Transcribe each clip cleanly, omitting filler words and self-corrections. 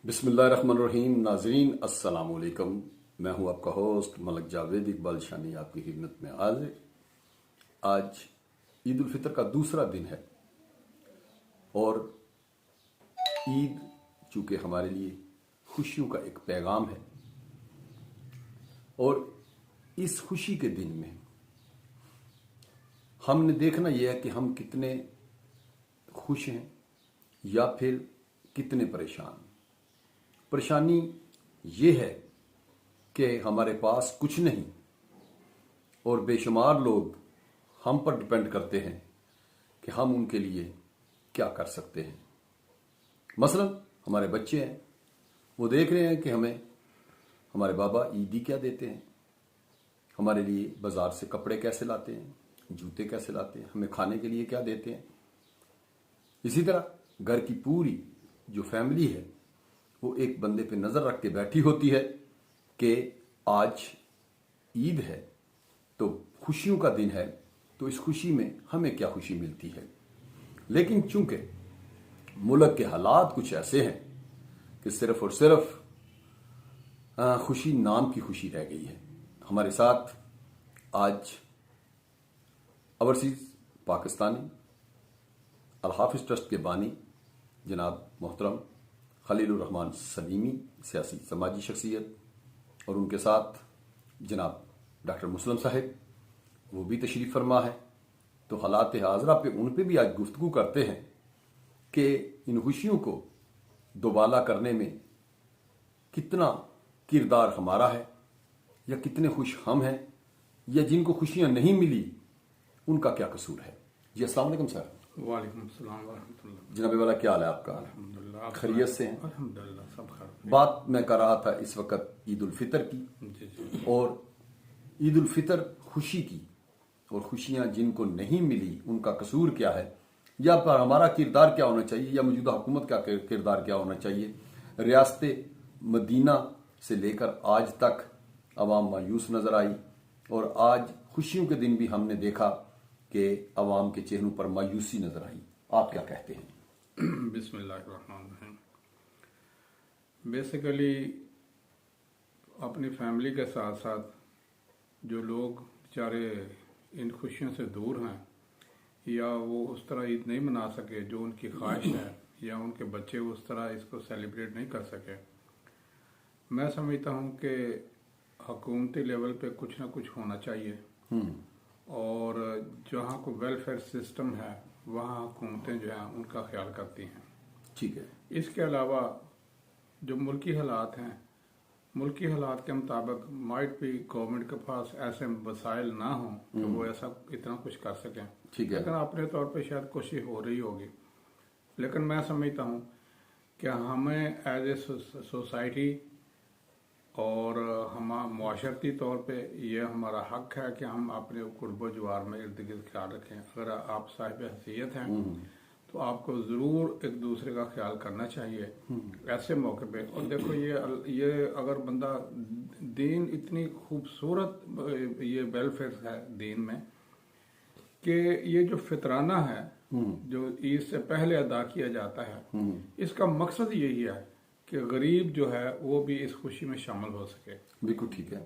बिस्मिल्लाहिर्रहमानिर्रहीम। नाजरीन अस्सलाम वालेकुम। मैं हूं आपका होस्ट मलक जावेद इकबाल शानी आपकी खिदमत में हाजिर। आज ईद उल फितर का दूसरा दिन है और ईद चूंकि हमारे लिए खुशियों का एक पैगाम है और इस खुशी के दिन में हमने देखना यह है कि हम कितने खुश हैं या फिर कितने परेशान। परेशानी ये है कि हमारे पास कुछ नहीं और बेशुमार लोग हम पर डिपेंड करते हैं कि हम उनके लिए क्या कर सकते हैं। मसलन हमारे बच्चे हैं, वो देख रहे हैं कि हमें हमारे बाबा ईदी क्या देते हैं, हमारे लिए बाजार से कपड़े कैसे लाते हैं, जूते कैसे लाते हैं, हमें खाने के लिए क्या देते हैं। इसी तरह घर की पूरी जो फैमिली है वो एक बंदे पे नजर रख के बैठी होती है कि आज ईद है तो खुशियों का दिन है, तो इस खुशी में हमें क्या खुशी मिलती है। लेकिन चूंकि मुल्क के हालात कुछ ऐसे हैं कि सिर्फ और सिर्फ खुशी नाम की खुशी रह गई है। हमारे साथ आज ओवरसीज पाकिस्तानी अल हाफिज ट्रस्ट के बानी जनाब मोहतरम खलीलुर रहमान सलीमी, सियासी समाजी शख्सियत, और उनके साथ जनाब डॉक्टर मुस्लिम साहिब, वो भी तशरीफ़ फरमा है। तो हालात हाजरा पे उन पे भी आज गुफ्तगू करते हैं कि इन खुशियों को दोबाला करने में कितना किरदार हमारा है या कितने खुश हम हैं, या जिनको खुशियां नहीं मिली उनका क्या कसूर है। जी अस्सलाम वालेकुम सर। वालेकुम सलाम व रहमतुल्लाह। जनाब वाला क्या हाल है आपका? अल्हम्दुलिल्लाह, खैरियत से हैं? अल्हम्दुलिल्लाह सब खैर। बात मैं कर रहा था इस वक्त ईद उल फितर की, जी। और ईद उल फितर खुशी की, और खुशियां जिनको नहीं मिली उनका कसूर क्या है, या पर हमारा किरदार क्या होना चाहिए, या मौजूदा हुकूमत का किरदार क्या होना चाहिए। रियासत मदीना से लेकर आज तक अवाम मायूस नजर आई, और आज खुशियों के दिन भी हमने देखा कि अवाम के चेहरों पर मायूसी नजर आई। आप क्या कहते हैं? बिस्मिल्लाहिर्रहमानिर्रहीम। बेसिकली अपनी फैमिली के साथ साथ जो लोग बेचारे इन खुशियों से दूर हैं या वो उस तरह ईद नहीं मना सके जो उनकी ख्वाहिश है, या उनके बच्चे उस तरह इसको सेलिब्रेट नहीं कर सके, मैं समझता हूँ कि हुकूमती लेवल पे कुछ ना कुछ होना चाहिए। और जहाँ को वेलफेयर सिस्टम है वहाँ हुकूमतें जो हैं उनका ख्याल करती हैं। ठीक है। इसके अलावा जो मुल्की हालात हैं, मुल्की हालात के मुताबिक माइट भी गवर्नमेंट के पास ऐसे वसाइल ना हों कि वो ऐसा इतना कुछ कर सकें। ठीक है। लेकिन अपने तौर पे शायद कोशिश हो रही होगी। लेकिन मैं समझता हूँ कि हमें एज ए सोसाइटी और हम मुआशरती तौर पे ये हमारा हक है कि हम अपने कुर्बो जवार में इर्द गिर्द ख्याल रखें। अगर आप साहिब हैसियत हैं तो आपको ज़रूर एक दूसरे का ख्याल करना चाहिए ऐसे मौके पे। और देखो ये अगर बंदा दीन इतनी खूबसूरत ये वेलफेयर है दीन में कि ये जो फितराना है जो ईद से पहले अदा किया जाता है, इसका मकसद यही है कि गरीब जो है वो भी इस खुशी में शामिल हो सके। बिल्कुल ठीक है।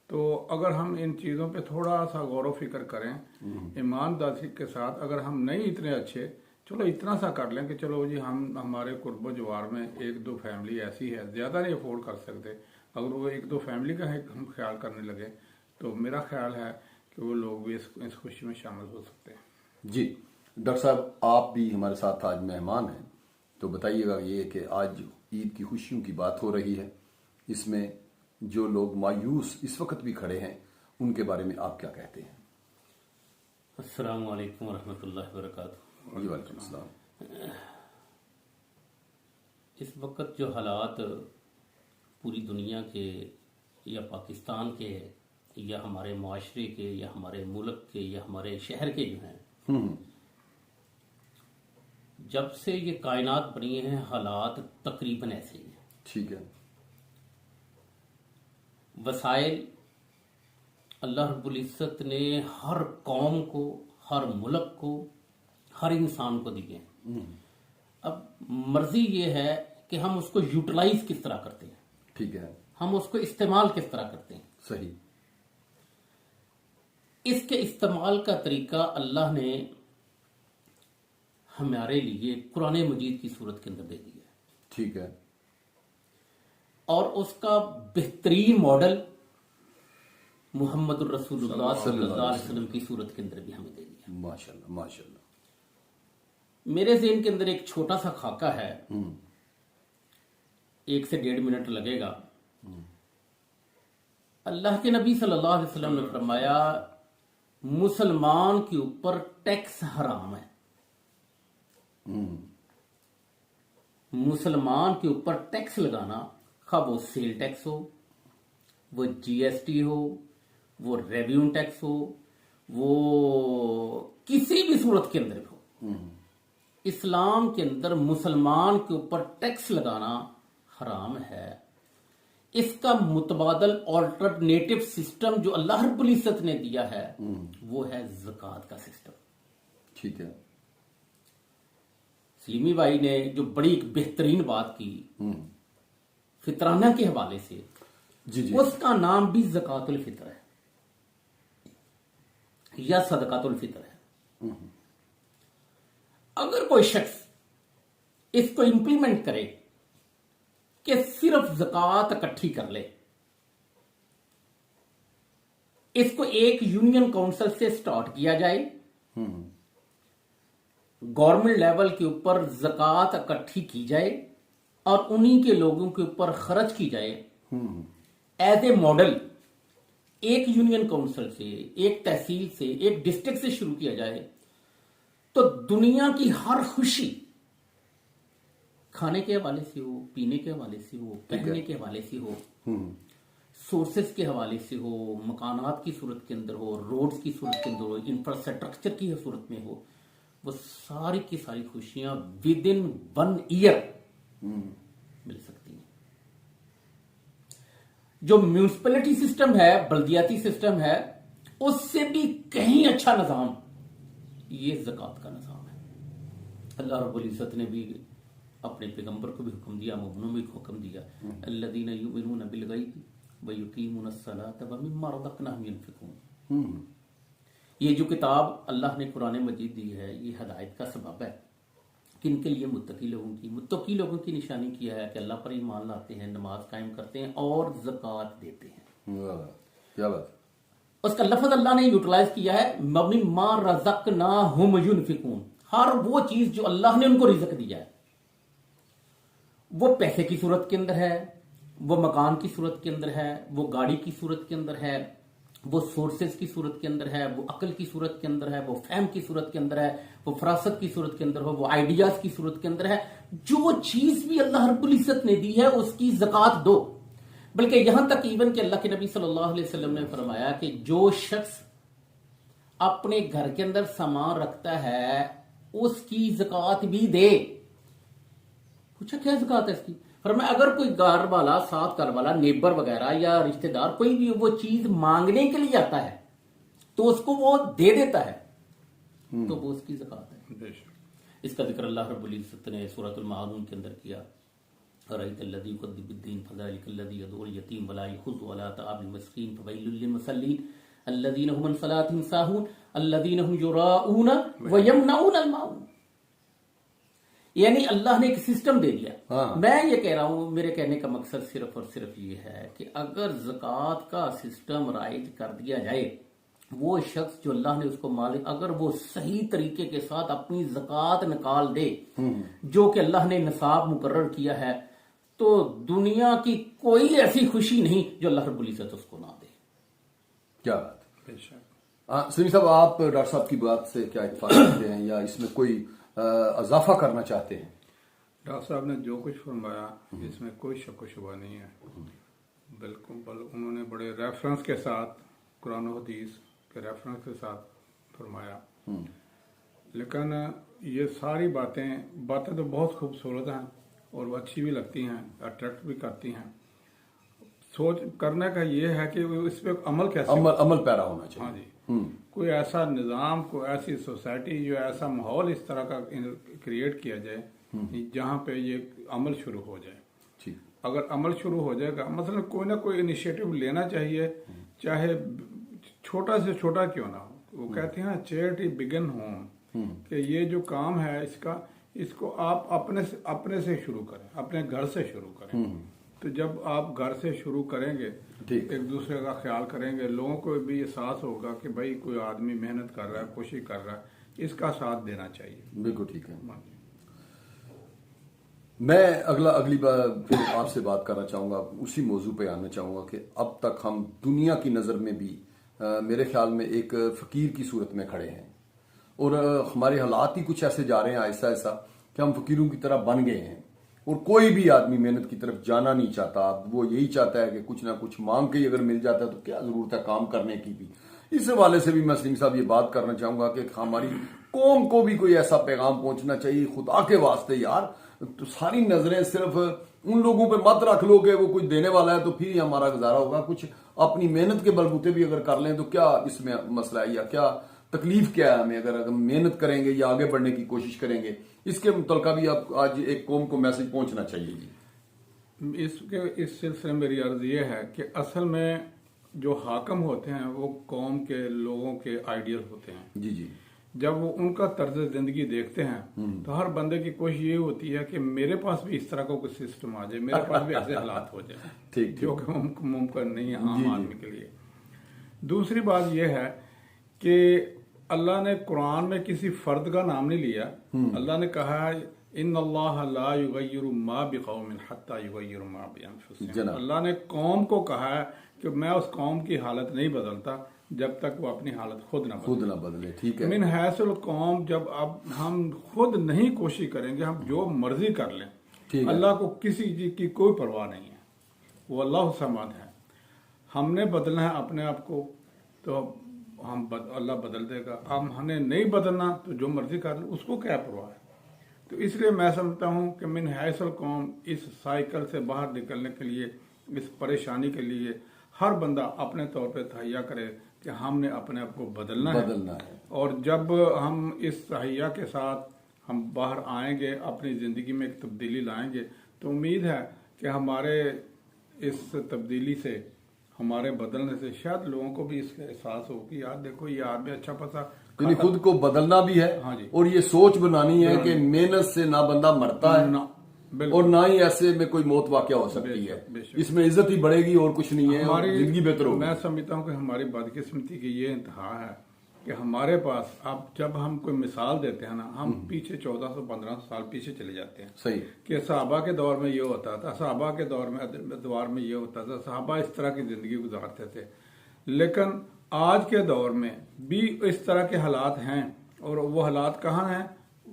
तो अगर हम इन चीज़ों पे थोड़ा सा गौर व फिक्र करें ईमानदारी के साथ, अगर हम नहीं इतने अच्छे, चलो इतना सा कर लें कि चलो जी हम हमारे कुर्बो जवार में एक दो फैमिली ऐसी है, ज़्यादा नहीं अफोर्ड कर सकते, अगर वो एक दो फैमिली का हम ख्याल करने लगे तो मेरा ख्याल है कि वो लोग भी इस खुशी में शामिल हो सकते हैं। जी डॉक्टर साहब, आप भी हमारे साथ आज मेहमान हैं, तो बताइएगा ये कि आज ईद की खुशियों की बात हो रही है, इसमें जो लोग मायूस इस वक्त भी खड़े हैं उनके बारे में आप क्या कहते हैं? अस्सलामु अलैकुम वरहमतुल्लाहि वबरकातुहू। जी वालेकुम अस्सलाम। इस वक्त जो हालात पूरी दुनिया के या पाकिस्तान के या हमारे माशरे के या हमारे मुल्क के या हमारे शहर के जो हैं, जब से ये कायनात बनी है हालात तकरीबन ऐसे ही हैं। ठीक है। वसाइल अल्लाह रब्बुल इज्जत ने हर कौम को, हर मुल्क को, हर इंसान को दिए। अब मर्जी ये है کہ ہم اس کو یوٹیلائز کس طرح کرتے ہیں، ٹھیک ہے، ہم اس کو استعمال کس طرح کرتے ہیں. صحیح. اس کے استعمال کا طریقہ اللہ نے ہمارے لیے قرآن مجید کی صورت کے اندر دے دیا ہے، ٹھیک ہے. اور اس کا بہترین ماڈل محمد الرسول اللہ صلی اللہ علیہ وسلم کی صورت کے اندر بھی ہمیں دے دیا. ماشاءاللہ ماشاءاللہ. میرے ذہن کے اندر ایک چھوٹا سا خاکہ ہے، 1 سے 1.5 منٹ لگے گا. اللہ کے نبی صلی اللہ علیہ وسلم نے فرمایا مسلمان کے اوپر ٹیکس حرام ہے. مسلمان کے اوپر ٹیکس لگانا، خواہ وہ سیل ٹیکس ہو، وہ جی ایس ٹی ہو، وہ ریونیو ٹیکس ہو، وہ کسی بھی صورت کے اندر ہو، اسلام کے اندر مسلمان کے اوپر ٹیکس لگانا حرام ہے. اس کا متبادل آلٹرنیٹو سسٹم جو اللہ رب العزت نے دیا ہے وہ ہے زکوٰۃ کا سسٹم. ٹھیک ہے. سلیمی بھائی نے جو بڑی ایک بہترین بات کی فطرانہ کے حوالے سے، جی جی، اس کا نام بھی زکوٰۃ الفطر ہے یا صدقۃ الفطر ہے. اگر کوئی شخص اس کو امپلیمنٹ کرے کہ صرف زکوٰۃ اکٹھی کر لے، اس کو ایک یونین کونسل سے سٹارٹ کیا جائے، گورنمنٹ لیول کے اوپر زکوٰۃ اکٹھی کی جائے اور انہی کے لوگوں کے اوپر خرچ کی جائے ایز اے ماڈل، ایک یونین کونسل سے، ایک تحصیل سے، ایک ڈسٹرکٹ سے شروع کیا جائے، تو دنیا کی ہر خوشی کھانے کے حوالے سے ہو، پینے کے حوالے سے ہو، پہننے کے حوالے سے ہو، سورسز کے حوالے سے ہو، مکانات کی صورت کے اندر ہو، روڈز کی صورت کے اندر ہو، انفراسٹرکچر کی صورت میں ہو، وہ ساری کی ساری خوشیاں ود ان 1 ایئر مل سکتی ہیں. جو میونسپلٹی سسٹم ہے، بلدیاتی سسٹم ہے، اس سے بھی کہیں اچھا نظام یہ زکوٰۃ کا نظام ہے. اللہ رب العزت نے بھی اپنے پیغمبر کو بھی حکم دیا، مومنوں میں بھی حکم دیا، الذین یؤمنون بالغیب ویقیمون الصلاۃ ومما رزقناہم ینفقون. یہ جو کتاب اللہ نے قرآن مجید دی ہے یہ ہدایت کا سبب ہے. کن کے لیے؟ متقی لوگوں کی نشانی کیا ہے کہ اللہ پر ایمان لاتے ہیں، نماز قائم کرتے ہیں اور زکوٰۃ دیتے ہیں. کیا بات. اس کا لفظ اللہ نے یوٹیلائز کیا ہے مما رزقناہم ینفقون. ہر وہ چیز جو اللہ نے ان کو رزق دیا ہے، وہ پیسے کی صورت کے اندر ہے، وہ مکان کی صورت کے اندر ہے، وہ گاڑی کی صورت کے اندر ہے، وہ سورسز کی صورت کے اندر ہے، وہ عقل کی صورت کے اندر ہے، وہ فہم کی صورت کے اندر ہے، وہ فراست کی صورت کے اندر ہو، وہ آئیڈیاز کی صورت کے اندر ہے. جو چیز بھی اللہ رب العزت نے دی ہے اس کی زکوٰۃ دو. بلکہ یہاں تک ایون کہ اللہ کے نبی صلی اللہ علیہ وسلم نے فرمایا کہ جو شخص اپنے گھر کے اندر سامان رکھتا ہے اس کی زکوٰۃ بھی دے. پوچھا کیا زکوٰۃ ہے اس کی؟ فرمایا اگر کوئی گھر والا، ساتھ گھر والا، نیبر وغیرہ یا رشتہ دار کوئی بھی وہ چیز مانگنے کے لیے آتا ہے تو اس کو وہ دے دیتا ہے تو وہ اس کی زکوٰۃ ہے. اس کا ذکر اللہ رب العزت نے سورۃ المعارون کے اندر کیا. أرأيت الذي يكذب بالدين فذلك الذي يدعو اليتيم ولا يحض على طعام المسكين فويل للمصلين الذين هم عن صلاتهم ساهون الذين هم يراءون ويمنعون الماعون. یعنی اللہ نے ایک سسٹم دے دیا. میں یہ کہہ رہا ہوں، میرے کہنے کا مقصد صرف اور صرف یہ ہے کہ اگر زکوٰۃ کا سسٹم رائج کر دیا جائے، وہ شخص جو اللہ نے اس کو مالک، اگر وہ صحیح طریقے کے ساتھ اپنی زکوٰۃ نکال دے جو کہ اللہ نے نصاب مقرر کیا ہے، تو دنیا کی کوئی ایسی خوشی نہیں جو اللہ رب العزت اس کو نہ دے. کیا بات. سلیم صاحب، آپ ڈاکٹر صاحب کی بات سے کیا اتفاق کرتے ہیں یا اس میں کوئی اضافہ کرنا چاہتے ہیں؟ ڈاکٹر صاحب نے جو کچھ فرمایا اس میں کوئی شک و شبہ نہیں ہے. بالکل انہوں نے بڑے ریفرنس کے ساتھ، قرآن و حدیث کے ریفرنس کے ساتھ فرمایا. لیکن یہ ساری باتیں تو بہت خوبصورت ہیں اور وہ اچھی بھی لگتی ہیں، اٹریکٹ بھی کرتی ہیں. سوچ کرنے کا یہ ہے کہ اس پہ عمل کیسے، عمل پیرا ہونا چاہیے. ہاں جی. کوئی ایسا نظام، کوئی ایسی سوسائٹی جو ایسا ماحول اس طرح کا کریٹ کیا جائے जहाँ पे ये अमल शुरू हो जाए। ठीक। अगर अमल शुरू हो जाएगा, मतलब कोई ना कोई इनिशिएटिव लेना चाहिए, चाहे छोटा से छोटा क्यों ना हो। वो कहते हैं चैरिटी बिगिन होम, कि ये जो काम है इसको आप अपने से शुरू करें, अपने घर से शुरू करें। तो जब आप घर से शुरू करेंगे, एक दूसरे का ख्याल करेंगे, लोगों को भी एहसास होगा कि भाई कोई आदमी मेहनत कर रहा है, कोशिश कर रहा है, इसका साथ देना चाहिए। बिल्कुल ठीक है। मैं अगली बार फिर आपसे बात करना चाहूँगा, उसी मौजू पे आना चाहूँगा कि अब तक हम दुनिया की नज़र में भी मेरे ख्याल में एक फ़कीर की सूरत में खड़े हैं, और हमारे हालात ही कुछ ऐसे जा रहे हैं आहिस्ता आहिस्ता कि हम फ़कीरों की तरह बन गए हैं, और कोई भी आदमी मेहनत की तरफ जाना नहीं चाहता। वो यही चाहता है कि कुछ ना कुछ मांग के ही अगर मिल जाता है तो क्या ज़रूरत है काम करने की भी। इस हवाले से भी मैं सलीम साहब ये बात करना चाहूँगा कि हमारी कौम को भी कोई ऐसा पैगाम पहुँचना चाहिए, खुदा के वास्ते यार, तो सारी नजरें सिर्फ उन लोगों पे मत रख लो कि वो कुछ देने वाला है तो फिर ही हमारा गुजारा होगा। कुछ अपनी मेहनत के बलबूते भी अगर कर लें तो क्या इसमें मसला है, या क्या तकलीफ क्या है हमें अगर मेहनत करेंगे या आगे बढ़ने की कोशिश करेंगे। इसके मुतल्का भी आप आज एक कौम को मैसेज पहुंचना चाहिए जी। इस सिलसिले में मेरी अर्ज ये है कि असल में जो हाकम होते हैं वो कौम के लोगों के आइडियल होते हैं। जी जी। जब वो उनका तर्ज जिंदगी देखते हैं तो हर बंदे की कोशिश ये होती है कि मेरे पास भी इस तरह का कोई सिस्टम आ जाए, मेरे पास भी ऐसे हालात हो जाए। ठीक। जो कि मुमकिन नहीं है आम आदमी के लिए। दूसरी बात यह है कि अल्लाह ने कुरान में किसी फर्द का नाम नहीं लिया। अल्लाह ने कहा है इन्नल्लाह ला युगय्यिरु मा बिकौमिन हत्ता युगय्यिरु मा बिअनफुसिहिम। अल्लाह ने कौम को कहा है कि मैं उस कौम की हालत नहीं बदलता जब तक वो अपनी हालत खुद ना बदले। ठीक है। मिन हैसुल कौम, जब अब हम खुद नहीं कोशिश करेंगे, हम जो मर्जी कर लें, अल्लाह को किसी चीज की कोई परवाह नहीं है, वो अल्लाह समद है। हमने बदलना है अपने आप को तो अल्लाह बदल देगा। हमने नहीं बदलना तो जो मर्जी कर ले, उसको क्या परवाह है। तो इसलिए मैं समझता हूँ कि मिन हैसल कौम, इस साइकिल से बाहर निकलने के लिए, इस परेशानी के लिए हर बंदा अपने तौर पे तहैया करे कि हमने अपने आप को बदलना है। और जब हम इस तहैया के साथ हम बाहर आएंगे, अपनी ज़िंदगी में एक तब्दीली लाएंगे, तो उम्मीद है कि हमारे इस तब्दीली से, हमारे बदलने से शायद लोगों को भी इसका एहसास हो कि यार देखो ये आदमी अच्छा पता, यानी खुद को बदलना भी है। हाँ जी। और ये सोच बनानी है कि मेहनत से ना बंदा मरता है और ना ही ऐसे में कोई मौत वाक़या हो सकती है। इसमें इज्जत ही बढ़ेगी और कुछ नहीं है, और जिंदगी बेहतर होगी। मैं समझता हूँ कि हमारी बदकिस्मती की ये इंतहा है कि हमारे पास अब जब हम कोई मिसाल देते हैं ना, हम पीछे 1400-1500 साल पीछे चले जाते हैं। सही। कि सहाबा के दौर में ये होता था, सहाबा के दौर में ये होता था, सहाबा इस तरह की जिंदगी गुजारते थे। लेकिन आज के दौर में भी इस तरह के हालात हैं, और वो हालात कहाँ हैं?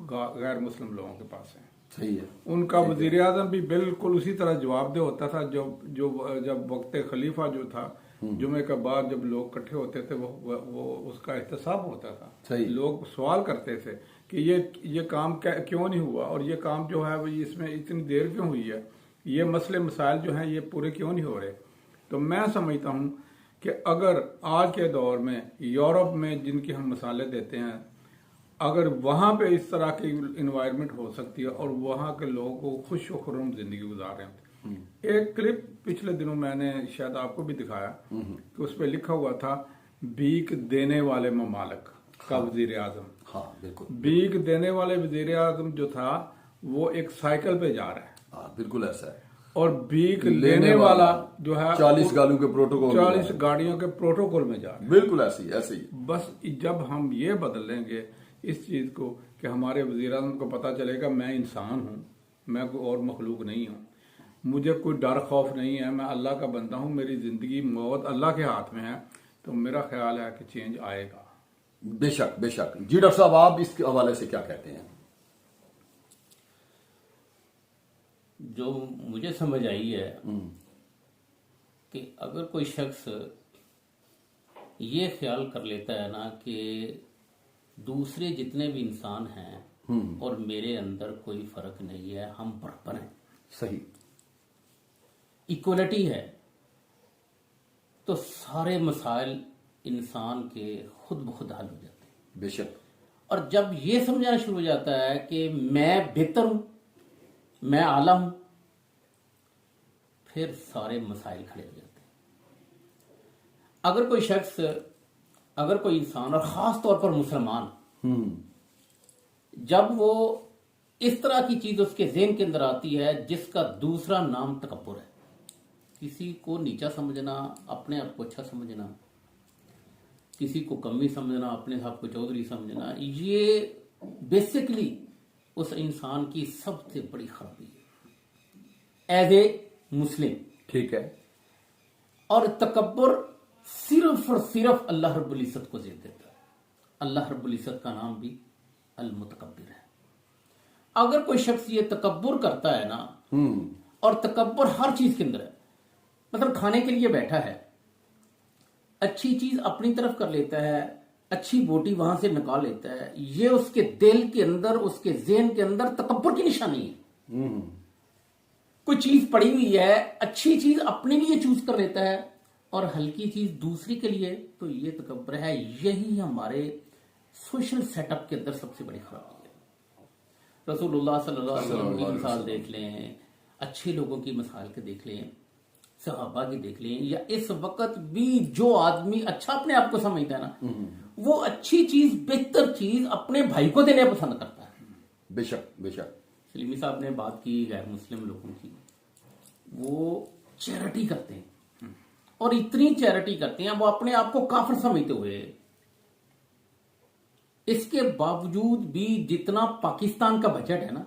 गैर मुस्लिम लोगों के पास हैं। सही है। उनका वजीर आजम भी बिल्कुल उसी तरह जवाबदेह होता था। जब वक्त खलीफा जो था, जुमे के बाद जब लोग इकट्ठे होते थे, वो उसका एहतसाब होता था। सही। लोग सवाल करते थे कि ये काम क्यों नहीं हुआ, और ये काम जो है वो इसमें इतनी देर क्यों हुई है, ये मसले मसाइल जो हैं ये पूरे क्यों नहीं हो रहे। तो मैं समझता हूँ कि अगर आज के दौर में यूरोप में जिनकी हम मिसालें देते हैं, अगर वहाँ पे इस तरह की इन्वायरमेंट हो सकती है और वहाँ के लोगों को खुश व खुर्रम जिंदगी गुजार रहे हैं। एक क्लिप पिछले दिनों मैंने शायद आपको भी दिखाया कि उस पर लिखा हुआ था भीख देने वाले ममालिक का वजीर आजम। हाँ बिल्कुल। भीख देने वाले वजीर आजम जो था वो एक साइकिल पे जा रहा है। हाँ बिल्कुल ऐसा है। और भीख लेने वाला जो है 40 गाड़ियों के प्रोटोकॉल, 40 गाड़ियों के प्रोटोकॉल में जा रहा है। बिल्कुल ऐसे ही। बस जब हम ये बदलेंगे इस चीज को कि हमारे वजीर आज़म को पता चलेगा मैं इंसान हूँ, मैं कोई और मखलूक नहीं हूँ, मुझे कोई डर खौफ नहीं है, मैं अल्लाह का बंदा हूँ, मेरी जिंदगी मौत अल्लाह के हाथ में है, तो मेरा ख्याल है कि चेंज आएगा। बेशक बेशक। जी डॉक्टर साहब, आप इसके हवाले से क्या कहते हैं? जो मुझे समझ आई है कि अगर कोई शख्स ये ख्याल कर लेता है ना कि दूसरे जितने भी इंसान हैं और मेरे अंदर कोई फर्क नहीं है, हम बराबर हैं, सही, इक्वलिटी है, तो सारे मसाइल इंसान के खुद ब खुद हल हो जाते हैं। बेशक। और जब ये समझना शुरू हो जाता है कि मैं बेहतर हूं میں اعلیٰ ہوں، پھر سارے مسائل کھڑے ہو جاتے ہیں۔ اگر کوئی شخص، اگر کوئی انسان، اور خاص طور پر مسلمان، جب وہ اس طرح کی چیز اس کے ذہن کے اندر آتی ہے جس کا دوسرا نام تکبر ہے، کسی کو نیچا سمجھنا، اپنے آپ کو اچھا سمجھنا، کسی کو کمی سمجھنا، اپنے آپ کو چودھری سمجھنا، یہ بیسکلی اس انسان کی سب سے بڑی خرابی ہے ایز اے مسلم۔ ٹھیک ہے۔ اور تکبر صرف اور صرف اللہ رب العزت کو زیب دیتا ہے۔ اللہ رب العزت کا نام بھی المتکبر ہے۔ اگر کوئی شخص یہ تکبر کرتا ہے نا، اور تکبر ہر چیز کے اندر ہے، مطلب کھانے کے لیے بیٹھا ہے، اچھی چیز اپنی طرف کر لیتا ہے، اچھی بوٹی وہاں سے نکال لیتا ہے، یہ اس کے دل کے اندر، اس کے ذہن کے اندر تکبر کی نشانی ہے۔ کوئی چیز پڑی ہوئی ہے، اچھی چیز اپنے لیے چوز کر لیتا ہے اور ہلکی چیز دوسری کے لیے، تو یہ تکبر ہے۔ یہی ہمارے سوشل سیٹ اپ کے اندر سب سے بڑی خرابی ہے۔ رسول اللہ صلی اللہ علیہ وسلم کی مثال دیکھ لیں، اچھے لوگوں کی مثال کے دیکھ لیں، صحابہ کی دیکھ لیں، یا اس وقت بھی جو آدمی اچھا اپنے آپ کو سمجھتا ہے نا، وہ اچھی چیز، بہتر چیز اپنے بھائی کو دینا پسند کرتا ہے۔ بے شک بے شک۔ سلیمی صاحب نے بات کی غیر مسلم لوگوں کی، وہ چیریٹی کرتے ہیں، اور اتنی چیریٹی کرتے ہیں، وہ اپنے آپ کو کافر سمجھتے ہوئے، اس کے باوجود بھی جتنا پاکستان کا بجٹ ہے نا،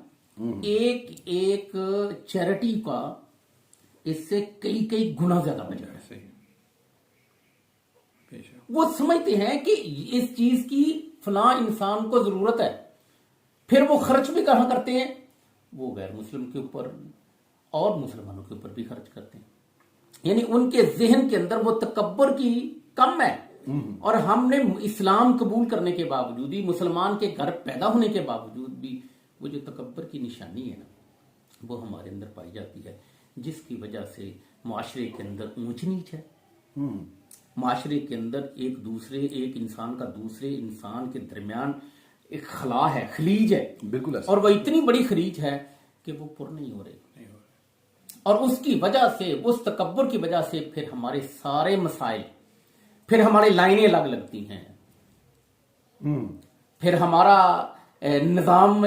ایک ایک چیریٹی کا اس سے کئی کئی گنا زیادہ بجٹ ہے۔ وہ سمجھتے ہیں کہ اس چیز کی فلاں انسان کو ضرورت ہے، پھر وہ خرچ بھی کہاں کرتے ہیں؟ وہ غیر مسلم کے اوپر اور مسلمانوں کے اوپر بھی خرچ کرتے ہیں۔ یعنی ان کے ذہن کے اندر وہ تکبر کی کم ہے، اور ہم نے اسلام قبول کرنے کے باوجود بھی، مسلمان کے گھر پیدا ہونے کے باوجود بھی، وہ جو تکبر کی نشانی ہے نا، وہ ہمارے اندر پائی جاتی ہے، جس کی وجہ سے معاشرے کے اندر اونچ نیچ ہے۔ معاشرے کے اندر ایک انسان کا دوسرے انسان کے درمیان ایک خلا ہے، خلیج ہے، بالکل، اور وہ اتنی بڑی خلیج ہے کہ وہ پر نہیں ہو رہے، اور اس کی وجہ سے، اس تکبر کی وجہ سے پھر ہمارے سارے مسائل، پھر ہماری لائنیں الگ لگتی ہیں، پھر ہمارا نظام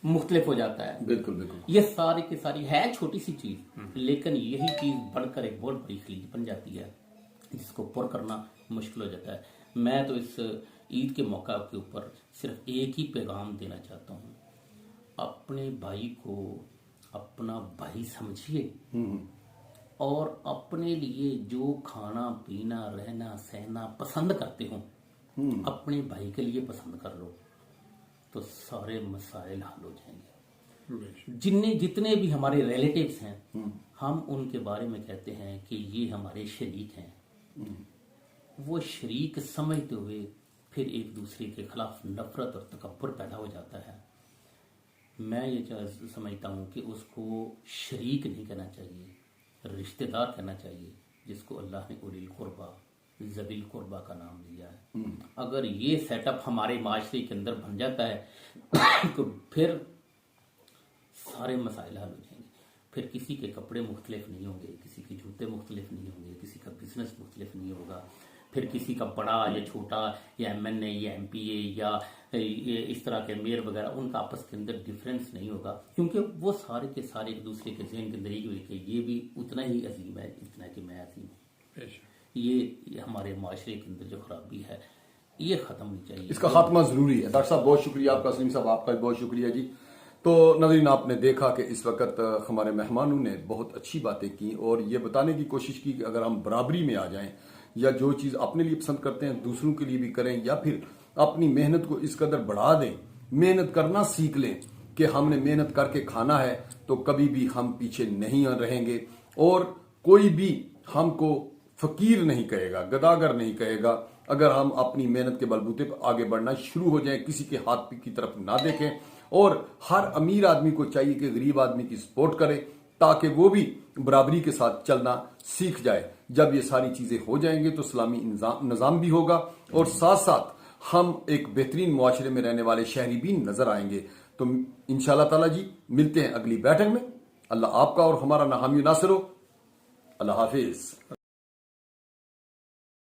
مختلف ہو جاتا ہے۔ بالکل بالکل۔ یہ ساری کی ساری ہے چھوٹی سی چیز، لیکن یہی چیز بڑھ کر ایک بہت بڑی خلیج بن جاتی ہے، جس کو پر کرنا مشکل ہو جاتا ہے۔ میں تو اس عید کے موقع کے اوپر صرف ایک ہی پیغام دینا چاہتا ہوں، اپنے بھائی کو اپنا بھائی سمجھیے، اور اپنے لیے جو کھانا پینا رہنا سہنا پسند کرتے ہوں، اپنے بھائی کے لیے پسند کر لو، تو سارے مسائل حل ہو جائیں گے۔ جتنے بھی ہمارے ریلیٹیوز ہیں، ہم ان کے بارے میں کہتے ہیں کہ یہ ہمارے شریک ہیں، وہ شریک سمجھتے ہوئے پھر ایک دوسرے کے خلاف نفرت اور تکبر پیدا ہو جاتا ہے۔ میں یہ سمجھتا ہوں کہ اس کو شریک نہیں کہنا چاہیے، رشتہ دار کہنا چاہیے، جس کو اللہ نے اولی القربہ، ذوی القربہ کا نام دیا ہے۔ اگر یہ سیٹ اپ ہمارے معاشرے کے اندر بن جاتا ہے تو پھر سارے مسائل حل ہو جائیں گے۔ پھر کسی کے کپڑے مختلف نہیں ہوں گے، کسی کے جوتے مختلف نہیں ہوں گے، کسی کا بزنس مختلف نہیں ہوگا، پھر کسی کا بڑا یا چھوٹا یا MNA یا MPA یا اس طرح کے میئر وغیرہ، ان کا آپس کے اندر ڈفرینس نہیں ہوگا، کیونکہ وہ سارے کے سارے ایک دوسرے کے ذہن کے اندر یہ ہوئے کہ یہ بھی اتنا ہی عظیم ہے جتنا کہ میں عظیم ہوں۔ یہ ہمارے معاشرے کے اندر جو خرابی ہے، یہ ختم ہونی چاہیے، اس کا خاتمہ ضروری ہے۔ ڈاکٹر صاحب بہت شکریہ آپ کا، سلیم صاحب آپ کا بھی بہت شکریہ جی۔ تو ناظرین، آپ نے دیکھا کہ اس وقت ہمارے مہمانوں نے بہت اچھی باتیں کی اور یہ بتانے کی کوشش کی کہ اگر ہم برابری میں آ جائیں، یا جو چیز اپنے لیے پسند کرتے ہیں دوسروں کے لیے بھی کریں، یا پھر اپنی محنت کو اس قدر بڑھا دیں، محنت کرنا سیکھ لیں کہ ہم نے محنت کر کے کھانا ہے، تو کبھی بھی ہم پیچھے نہیں رہیں گے، اور کوئی بھی ہم کو فقیر نہیں کہے گا، گداگر نہیں کہے گا، اگر ہم اپنی محنت کے بلبوتے پر آگے بڑھنا شروع ہو جائیں، کسی کے ہاتھ کی طرف نہ دیکھیں، اور ہر امیر آدمی کو چاہیے کہ غریب آدمی کی سپورٹ کرے، تاکہ وہ بھی برابری کے ساتھ چلنا سیکھ جائے۔ جب یہ ساری چیزیں ہو جائیں گے تو اسلامی نظام بھی ہوگا، اور ساتھ ساتھ ہم ایک بہترین معاشرے میں رہنے والے شہری بھی نظر آئیں گے۔ تو انشاءاللہ تعالیٰ جی ملتے ہیں اگلی بیٹھک میں. اللہ آپ کا اور ہمارا نہ حامی و ناصر ہو. اللہ حافظ.